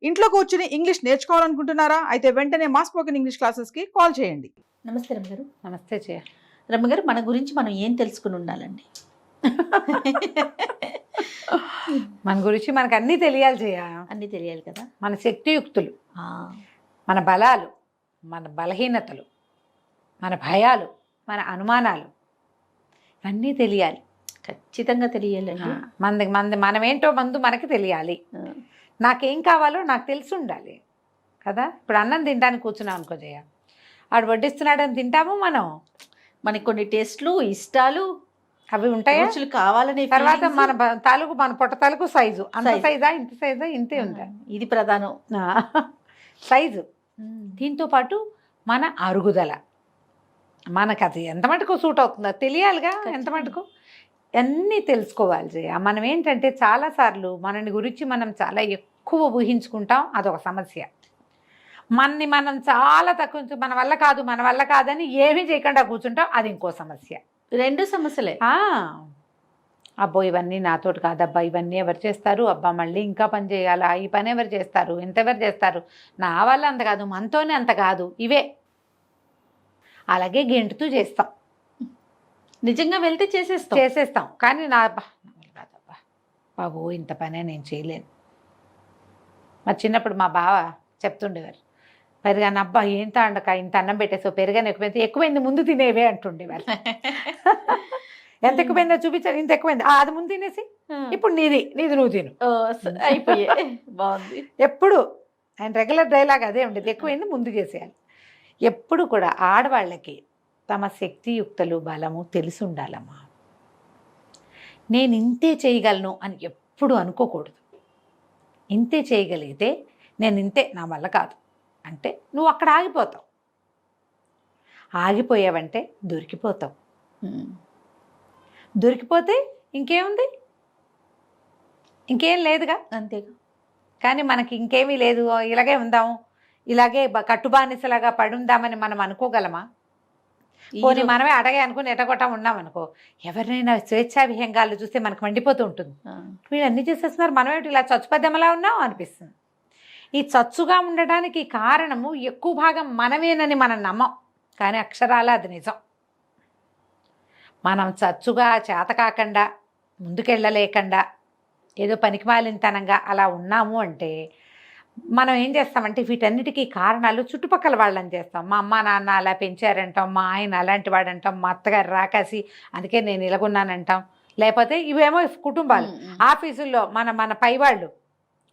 ఇంట్లో కూర్చుని ఇంగ్లీష్ నేర్చుకోవాలనుకుంటున్నారా? అయితే వెంటనే మా స్పోకెన్ ఇంగ్లీష్ క్లాసెస్‌కి కాల్ చేయండి. నమస్తే రమ్మగారు. నమస్తే జయ. రమ్మగారు, మన గురించి మనం ఏం తెలుసుకుని ఉండాలండి? మన గురించి మనకు అన్నీ తెలియాలి జయ. అన్నీ తెలియాలి కదా. మన శక్తియుక్తులు, ఆ, మన బలాలు, మన బలహీనతలు, మన భయాలు, మన అనుమానాలు ఇవన్నీ తెలియాలి. ఖచ్చితంగా తెలియాలండి. మనమేంటో మనకి తెలియాలి. నాకేం కావాలో నాకు తెలిసి ఉండాలి కదా. ఇప్పుడు అన్నం తినడానికి కూర్చున్నాం అనుకో జయ, ఆడు వడ్డిస్తున్నాడని తింటాము మనం. మనకి కొన్ని టేస్ట్లు, ఇష్టాలు అవి ఉంటాయి. రుచులు కావాలనే తర్వాత feelings. మన పొట్ట తాలూకు సైజు, అంత Size. సైజా ఇంత సైజా ఇంతే ఉందా ఇది ప్రధానం. సైజు. దీంతో పాటు మన అరుగుదల, మనకు అది ఎంత మటుకు సూట్ అవుతుందో తెలియాలిగా. ఎంత మటుకు అన్నీ తెలుసుకోవాలి జయ. మనం ఏంటంటే చాలాసార్లు మనని గురించి మనం చాలా ఎక్కువ ఊహించుకుంటాం, అదొక సమస్య. మనం చాలా తక్కువ, మన వల్ల కాదని ఏమీ చేయకుండా కూర్చుంటాం, అది ఇంకో సమస్య. రెండు సమస్యలే. అబ్బో ఇవన్నీ నాతోటి కాదబ్బా, ఇవన్నీ ఎవరు చేస్తారు, అబ్బా మళ్ళీ ఇంకా పని చేయాలా, ఈ పని ఎవరు చేస్తారు, ఎంతెవరు చేస్తారు, నా వల్ల అంత కాదు, మనతోనే అంత కాదు, ఇవే. అలాగే గెంటుతూ చేస్తాం, నిజంగా వెళ్తే చేసేస్తాం. కానీ నా వల్ల కాదబ్బా, బాబు ఇంత పనే నేను చేయలేను. మరి చిన్నప్పుడు మా బావ చెప్తుండేవారు, పెరుగాను అబ్బా ఏంత అండక ఇంత అన్నం పెట్టేసావు, పెరుగాను ఎక్కువైంది ముందు తినేవే అంటుండేవారు. ఎంత ఎక్కువైందో చూపించారు, ఇంత ఎక్కువైంది, అది ముందు తినేసి ఇప్పుడు నీది నువ్వు తిను. అయిపోయే బాగుంది. ఎప్పుడు ఆయన రెగ్యులర్ డైలాగ్ అదే ఉండేది, ఎక్కువైంది ముందు చేసేయాలి. ఎప్పుడు కూడా ఆడవాళ్ళకి తమ శక్తియుక్తలు బలము తెలిసి ఉండాలమ్మా. నేను ఇంతే చేయగలను అని ఎప్పుడు అనుకోకూడదు. ఇంతే చేయగలిగితే నేను ఇంతే, నా వల్ల కాదు అంటే నువ్వు అక్కడ ఆగిపోతావు. ఆగిపోయావంటే దొరికిపోతావు. దొరికిపోతే ఇంకేముంది, ఇంకేం లేదుగా. అంతేగా. కానీ మనకి ఇంకేమీ లేదు, ఇలాగే ఉందాము, ఇలాగే కట్టుబానిసలాగా పడుందామని మనం అనుకోగలమా? పోనీ మనమే అడగే అనుకుని ఎటగొట్టా ఉన్నామనుకో, ఎవరినైనా స్వేచ్ఛా విహంగాలు చూస్తే మనకు మండిపోతూ ఉంటుంది. వీళ్ళు అన్నీ చేసేస్తున్నారు, మనమేమిటి ఇలా చచ్చుపద్దెమలా ఉన్నాం అనిపిస్తుంది. ఈ చచ్చుగా ఉండడానికి కారణము ఎక్కువ భాగం మనమేనని మనం నమ్మం, కానీ అక్షరాల అది నిజం. మనం చచ్చుగా చేతకాకుండా ముందుకెళ్ళలేకుండా ఏదో పనికిమాలినతనంగా అలా ఉన్నాము అంటే మనం ఏం చేస్తామంటే వీటన్నిటికీ కారణాలు చుట్టుపక్కల వాళ్ళని చేస్తాం. మా అమ్మ నాన్న అలా పెంచారంటాం, మా ఆయన అలాంటి వాడంటాం, మా అత్తగారు రాకాసి అందుకే నేను ఇలాగున్నానంటాం. లేకపోతే ఇవేమో కుటుంబాలు, ఆఫీసుల్లో మన పైవాళ్ళు,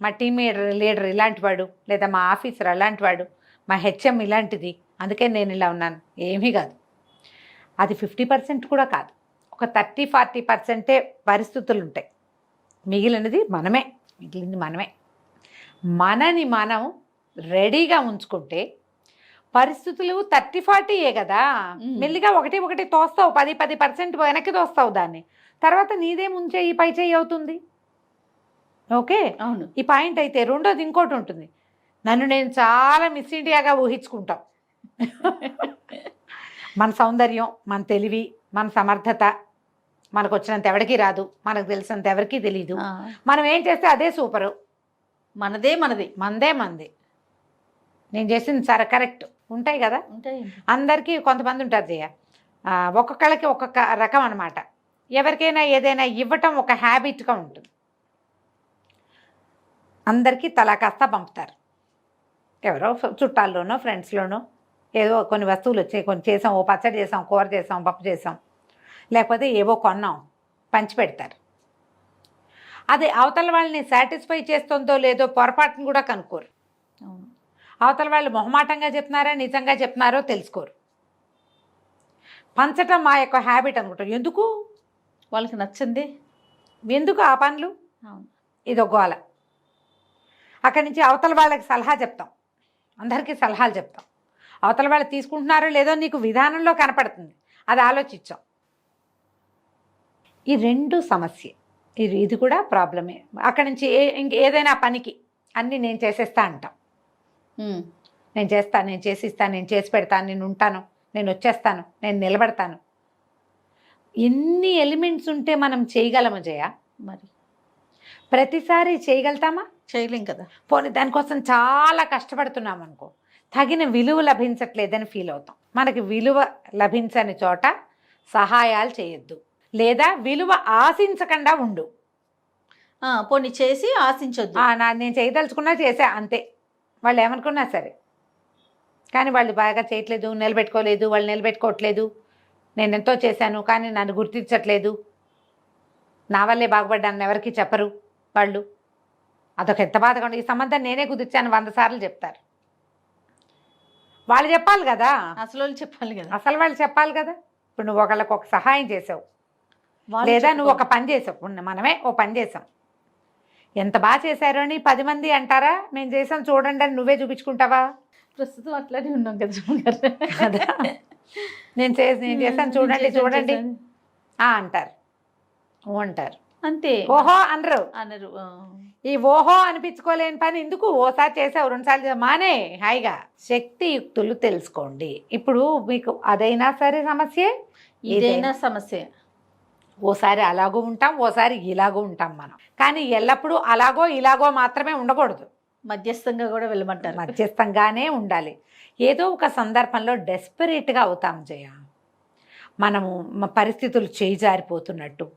మా టీమ్ లీడర్ ఇలాంటి వాడు, లేదా మా ఆఫీసర్ అలాంటి వాడు, మా హెచ్ఎం ఇలాంటిది, అందుకే నేను ఇలా ఉన్నాను. ఏమీ కాదు, అది 50% కూడా కాదు. ఒక 30-40% పరిస్థితులు ఉంటాయి, మిగిలినది మనమే. మనని మనం రెడీగా ఉంచుకుంటే పరిస్థితులు 30-40 కదా. మెల్లిగా ఒకటి తోస్తావు, 10% వెనక్కి తోస్తావు దాన్ని. తర్వాత నీదే ముంచే ఈ పై చేయి అవుతుంది. ఓకే, అవును. ఈ పాయింట్ అయితే రెండోది ఇంకోటి ఉంటుంది, నన్ను నేను చాలా మిస్ ఇండియాగా ఊహించుకుంటాం. మన సౌందర్యం, మన తెలివి, మన సమర్థత మనకు వచ్చినంత ఎవరికి రాదు, మనకు తెలిసినంత ఎవరికీ తెలియదు. మనం ఏం చేస్తే అదే సూపరు, మనదే మంది, నేను చేసింది సరే కరెక్ట్ ఉంటాయి కదా. ఉంటాయి. అందరికీ కొంతమంది ఉంటారు జయ, ఒక్కొక్కళ్ళకి ఒక్కొక్క రకం అనమాట. ఎవరికైనా ఏదైనా ఇవ్వటం ఒక హ్యాబిట్గా ఉంటుంది. అందరికీ తలా కాస్త పంపుతారు, ఎవరో చుట్టాల్లోనో ఫ్రెండ్స్లోనో ఏదో కొన్ని వస్తువులు వచ్చాయి, కొన్ని చేసాం, ఓ పచ్చడి చేసాం, కూర చేసాం, పప్పు చేసాం, లేకపోతే ఏవో కొన్నాం, పంచి పెడతారు. అది అవతల వాళ్ళని సాటిస్ఫై చేస్తుందో లేదో పొరపాటును కూడా కనుక్కోరు. అవతల వాళ్ళు మొహమాటంగా చెప్తున్నారా నిజంగా చెప్తున్నారో తెలుసుకోరు. పంచటం మా యొక్క హ్యాబిట్ అనుకుంటారు. ఎందుకు వాళ్ళకి నచ్చింది, ఎందుకు ఆ పనులు, ఇదో గోల. అక్కడి నుంచి అవతల వాళ్ళకి సలహా చెప్తాం, అందరికీ సలహాలు చెప్తాం. అవతల వాళ్ళు తీసుకుంటున్నారో లేదో నీకు విధానంలో కనపడుతుంది, అది ఆలోచించాం. ఈ రెండు సమస్య, ఇది కూడా ప్రాబ్లమే. అక్కడి నుంచి ఏదైనా పనికి అన్నీ నేను చేసేస్తా అంటాం. నేను చేస్తాను, నేను చేసిస్తాను, నేను చేసి పెడతాను, నేను ఉంటాను, నేను వచ్చేస్తాను, నేను నిలబడతాను. ఎన్ని ఎలిమెంట్స్ ఉంటే మనం చేయగలము జయ? మరి ప్రతిసారి చేయగలుగుతామా? చేయలేం కదా. పోనీ దానికోసం చాలా కష్టపడుతున్నాం అనుకో, తగిన విలువ లభించట్లేదని ఫీల్ అవుతాం. మనకి విలువ లభించని చోట సహాయాలు చేయొద్దు, లేదా విలువ ఆశించకుండా ఉండు. పోనీ చేసి ఆశించొద్దు. నేను చేయదలుచుకున్నా చేసా అంతే, వాళ్ళు ఏమనుకున్నా సరే. కానీ వాళ్ళు బాగా చేయట్లేదు, నిలబెట్టుకోలేదు, వాళ్ళు నిలబెట్టుకోవట్లేదు. నేను ఎంతో చేశాను కానీ నన్ను గుర్తించట్లేదు, నా వల్లే బాగుపడ్డాను ఎవరికి చెప్పరు వాళ్ళు. అదొక ఎంత బాధగా ఉంది. ఈ సంబంధం నేనే కుదిర్చాను 100 సార్లు చెప్తారు. వాళ్ళు చెప్పాలి కదా, అసలు వాళ్ళు చెప్పాలి కదా. అసలు వాళ్ళు చెప్పాలి కదా. ఇప్పుడు నువ్వు ఒకళ్ళకి ఒక సహాయం చేసావు, వాళ్ళు లేదా నువ్వు ఒక చెప్పుకోవాలి. పని చేసావు, మనమే ఓ పని చేసాం, ఎంత బాగా చేశారు అని 10 మంది అంటారా? మేము చేసాం చూడండి అని నువ్వే చూపించుకుంటావా? ప్రస్తుతం అట్లానే ఉన్నాం కదా సుమగారు. కదా, నేను చేశాను చూడండి చూడండి అంటారు, అంటారు. అంతే, ఓహో అనరు. అనరు. ఈ ఓహో అనిపించుకోలేని పని ఎందుకు? ఓసారి చేసావు 2 సార్లు మానే హాయిగా. శక్తియుక్తులు తెలుసుకోండి. ఇప్పుడు మీకు అదైనా సరే సమస్యే, ఇదైనా సమస్య. ఓసారి అలాగో ఉంటాం, ఓసారి ఇలాగో ఉంటాం మనం. కానీ ఎల్లప్పుడూ అలాగో ఇలాగో మాత్రమే ఉండకూడదు, మధ్యస్థంగా కూడా వెళ్ళమంటారు. మధ్యస్థంగానే ఉండాలి. ఏదో ఒక సందర్భంలో డెస్పరేట్గా అవుతాం జయ, మనము పరిస్థితులు చేయి జారిపోతున్నట్టు,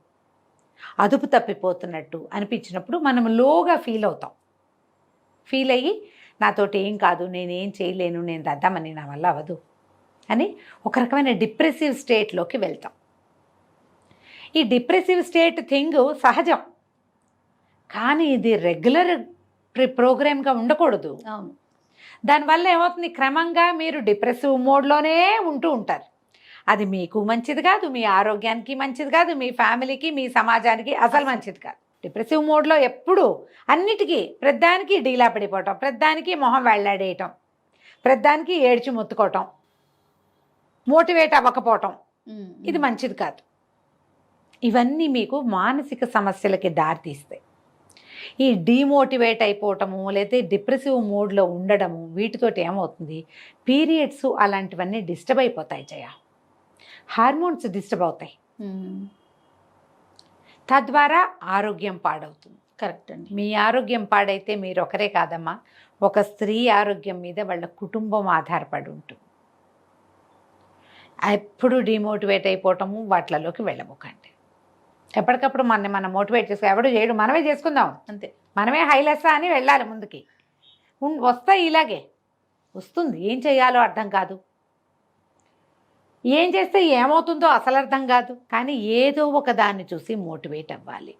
అదుపు తప్పిపోతున్నట్టు అనిపించినప్పుడు మనం లోగా ఫీల్ అవుతాం. ఫీల్ అయ్యి నాతోటి ఏం కాదు, నేనేం చేయలేను, నేను దద్దామని, నా వల్ల అవ్వదు అని ఒక రకమైన డిప్రెసివ్ స్టేట్లోకి వెళ్తాం. ఈ డిప్రెసివ్ స్టేట్ థింగ్ సహజం, కానీ ఇది రెగ్యులర్ ప్రోగ్రామ్గా ఉండకూడదు. అవును. దానివల్ల ఏమవుతుంది, క్రమంగా మీరు డిప్రెసివ్ మోడ్లోనే ఉంటూ ఉంటారు. అది మీకు మంచిది కాదు, మీ ఆరోగ్యానికి మంచిది కాదు, మీ ఫ్యామిలీకి, మీ సమాజానికి అసలు మంచిది కాదు. డిప్రెసివ్ మోడ్లో ఎప్పుడు అన్నిటికీ ప్రతిదానికి డీలా పడిపోవటం, ప్రతిదానికి మొహం వెళ్ళాడేయటం, ప్రతిదానికి ఏడ్చి మొత్తుకోవటం, మోటివేట్ అవ్వకపోవటం, ఇది మంచిది కాదు. ఇవన్నీ మీకు మానసిక సమస్యలకి దారితీస్తాయి. ఈ డీమోటివేట్ అయిపోవటము, లేదా డిప్రెసివ్ మోడ్లో ఉండడము, వీటితోటి ఏమవుతుంది, పీరియడ్స్ అలాంటివన్నీ డిస్టర్బ్ అయిపోతాయి జయ, హార్మోన్స్ డిస్టర్బ్ అవుతాయి, తద్వారా ఆరోగ్యం పాడవుతుంది. కరెక్ట్ అండి. మీ ఆరోగ్యం పాడైతే మీరు ఒకరే కాదమ్మా, ఒక స్త్రీ ఆరోగ్యం మీద వాళ్ళ కుటుంబం ఆధారపడి ఉంటుంది. ఎప్పుడు డీమోటివేట్ అయిపోవటము వాటిలోకి వెళ్ళబోకండి. ఎప్పటికప్పుడు మనం మోటివేట్ చేసుకో, ఎవడు చేయడు, మనమే చేసుకుందాం అంతే, మనమే హైలెస్సా అని వెళ్ళాలి ముందుకి. వస్తాయి, ఇలాగే వస్తుంది. ఏం చేయాలో అర్థం కాదు, ఏం చేస్తే ఏమవుతుందో అసలు అర్థం కాదు. కానీ ఏదో ఒక దాన్ని చూసి మోటివేట్ అవ్వాలి,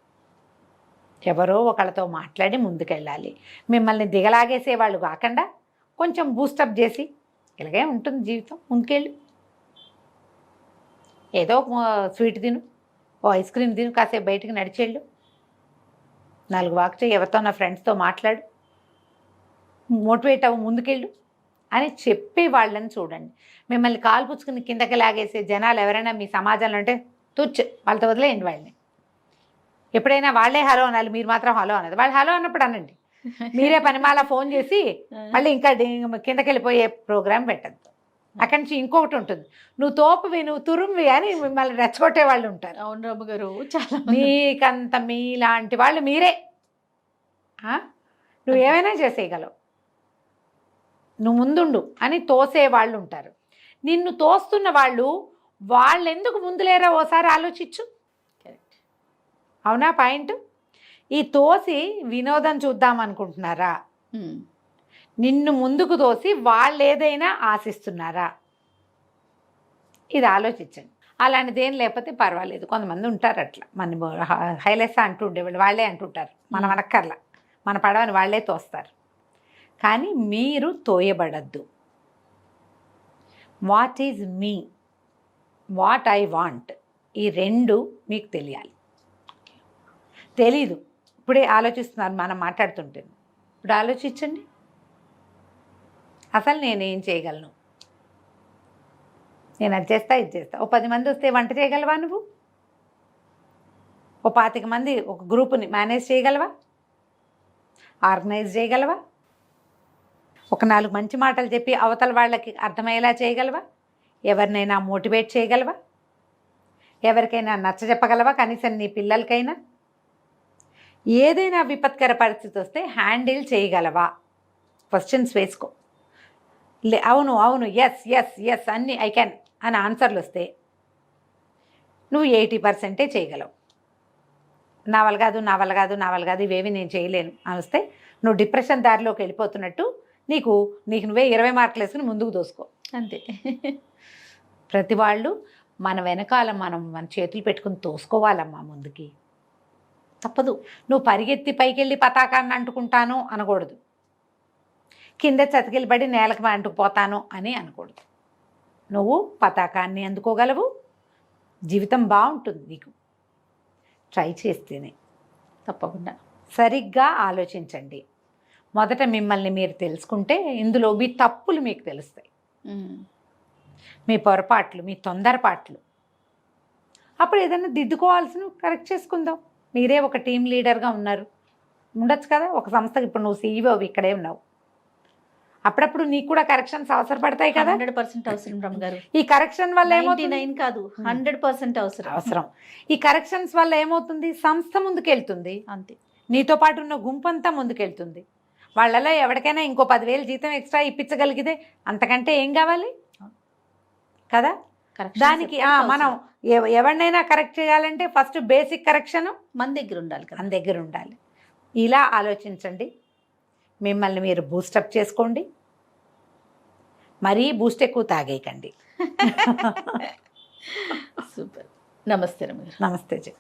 ఎవరో ఒకళ్ళతో మాట్లాడి ముందుకెళ్ళాలి. మిమ్మల్ని దిగలాగేసే వాళ్ళు కాకుండా కొంచెం బూస్టప్ చేసి, ఇలాగే ఉంటుంది జీవితం, ముందుకెళ్ళు. ఏదో స్వీట్ తిను, ఓ ఐస్ క్రీమ్ తిను, కాసేపు బయటికి నడిచేళ్ళు, 4 వాక్ చేయి, ఎవరితో నా ఫ్రెండ్స్తో మాట్లాడు, మోటివేట్ అవ్వు, ముందుకెళ్ళు అని చెప్పే వాళ్ళని చూడండి. మిమ్మల్ని కాలు పుచ్చుకుని కిందకి లాగేసే జనాలు ఎవరైనా మీ సమాజంలో అంటే తుచ్చు, వాళ్ళతో వదిలేయండి వాళ్ళని. ఎప్పుడైనా వాళ్ళే హలో అనాలి, మీరు మాత్రం హలో అనదు. వాళ్ళు హలో అన్నప్పుడు అనండి, మీరే పనిమాల ఫోన్ చేసి మళ్ళీ ఇంకా కిందకి వెళ్ళిపోయే ప్రోగ్రాం పెట్టద్దు. అక్కడి నుంచి ఇంకొకటి ఉంటుంది, నువ్వు తోపువి, నువ్వు తురుమువి అని మిమ్మల్ని రెచ్చగొట్టే వాళ్ళు ఉంటారు. అవును రమ్మ గారు, చాలా మీకంత మీలాంటి వాళ్ళు మీరే. నువ్వు ఏమైనా చేసేయగలవు, నువ్వు ముందుండు అని తోసే వాళ్ళు ఉంటారు. నిన్ను తోస్తున్న వాళ్ళు ఎందుకు ముందులేరా ఓసారి ఆలోచించు. కరెక్ట్. అవునా పాయింట్? ఈ తోసి వినోదం చూద్దాం అనుకుంటున్నారా? నిన్ను ముందుకు తోసి వాళ్ళు ఏదైనా ఆశిస్తున్నారా? ఇది ఆలోచించండి. అలాంటిది ఏం లేకపోతే పర్వాలేదు, కొంతమంది ఉంటారు అట్లా, మన హైలెస్సా అంటూ ఉండేవాళ్ళు వాళ్ళే అంటుంటారు, మనం అనక్కర్లా, మన పడవని వాళ్ళే తోస్తారు. కానీ మీరు తోయబడద్దు. What is me, what I want, ఈ 2 మీకు తెలియాలి. తెలీదు, ఇప్పుడే ఆలోచిస్తున్నారు మనం మాట్లాడుతుంటే. ఇప్పుడు ఆలోచించండి, అసలు నేనేం చేయగలను, నేను అది చేస్తా ఇది చేస్తా. ఓ 10 మంది వస్తే వంట చేయగలవా నువ్వు? ఓ 25 మంది ఒక గ్రూప్ని మేనేజ్ చేయగలవా? ఆర్గనైజ్ చేయగలవా? ఒక 4 మంచి మాటలు చెప్పి అవతల వాళ్ళకి అర్థమయ్యేలా చేయగలవా? ఎవరినైనా మోటివేట్ చేయగలవా? ఎవరికైనా నచ్చ చెప్పగలవా? కనీసం నీ పిల్లలకైనా. ఏదైనా విపత్కర పరిస్థితి వస్తే హ్యాండిల్ చేయగలవా క్వశ్చన్స్ వేసుకో. అవును అవును ఎస్ ఎస్ ఎస్ అన్నీ ఐ క్యాన్ అని ఆన్సర్లు వస్తే నువ్వు 80% చేయగలవు. నా వల్ల కాదు నా వల్ల కాదు నా వల్ల కాదు ఇవేవి నేను చేయలేను అని వస్తే నువ్వు డిప్రెషన్ దారిలోకి వెళ్ళిపోతున్నట్టు నీకు నువ్వే 20 మార్కులు వేసుకుని ముందుకు దోసుకో. అంతే. ప్రతి వాళ్ళు మన వెనకాల మన చేతులు పెట్టుకుని తోసుకోవాలమ్మా ముందుకి. తప్పదు. నువ్వు పరిగెత్తి పైకెళ్ళి పతాకాన్ని అంటుకుంటాను అనకూడదు, కింద చతికిలబడి నేలకు అంటుకుపోతాను అని అనకూడదు. నువ్వు పతాకాన్ని అందుకోగలవు, జీవితం బాగుంటుంది నీకు ట్రై చేస్తేనే. తప్పకుండా. సరిగ్గా ఆలోచించండి. మొదట మిమ్మల్ని మీరు తెలుసుకుంటే ఇందులో మీ తప్పులు మీకు తెలుస్తాయి, మీ పొరపాట్లు, మీ తొందరపాట్లు. అప్పుడు ఏదైనా దిద్దుకోవాల్సిన కరెక్ట్ చేసుకుందాం. మీరే ఒక టీం లీడర్గా ఉండొచ్చు కదా ఒక సంస్థకి. ఇప్పుడు నువ్వు సీఈఓ ఇక్కడే ఉన్నావు, అప్పుడప్పుడు నీకు కూడా కరెక్షన్స్ అవసరపడతాయి కదా. 100% అవసరం రమ్మగారు. ఈ కరెక్షన్ వల్ల 99 కాదు 100% అవసరం. ఈ కరెక్షన్స్ వల్ల ఏమవుతుంది, సంస్థ ముందుకెళ్తుంది, అంతే. నీతో పాటు ఉన్న గుంపంతా ముందుకెళ్తుంది. వాళ్ళలో ఎవరికైనా ఇంకో 10,000 జీతం ఎక్స్ట్రా ఇప్పించగలిగితే అంతకంటే ఏం కావాలి కదా. దానికి మనం ఎవరినైనా కరెక్ట్ చేయాలంటే ఫస్ట్ బేసిక్ కరెక్షన్ మన దగ్గర ఉండాలి కదా. మన దగ్గర ఉండాలి. ఇలా ఆలోచించండి, మిమ్మల్ని మీరు బూస్టప్ చేసుకోండి. మరీ బూస్ట్ ఎక్కువ తాగేయకండి. సూపర్. నమస్తే రమ్మగారు. నమస్తే జీ.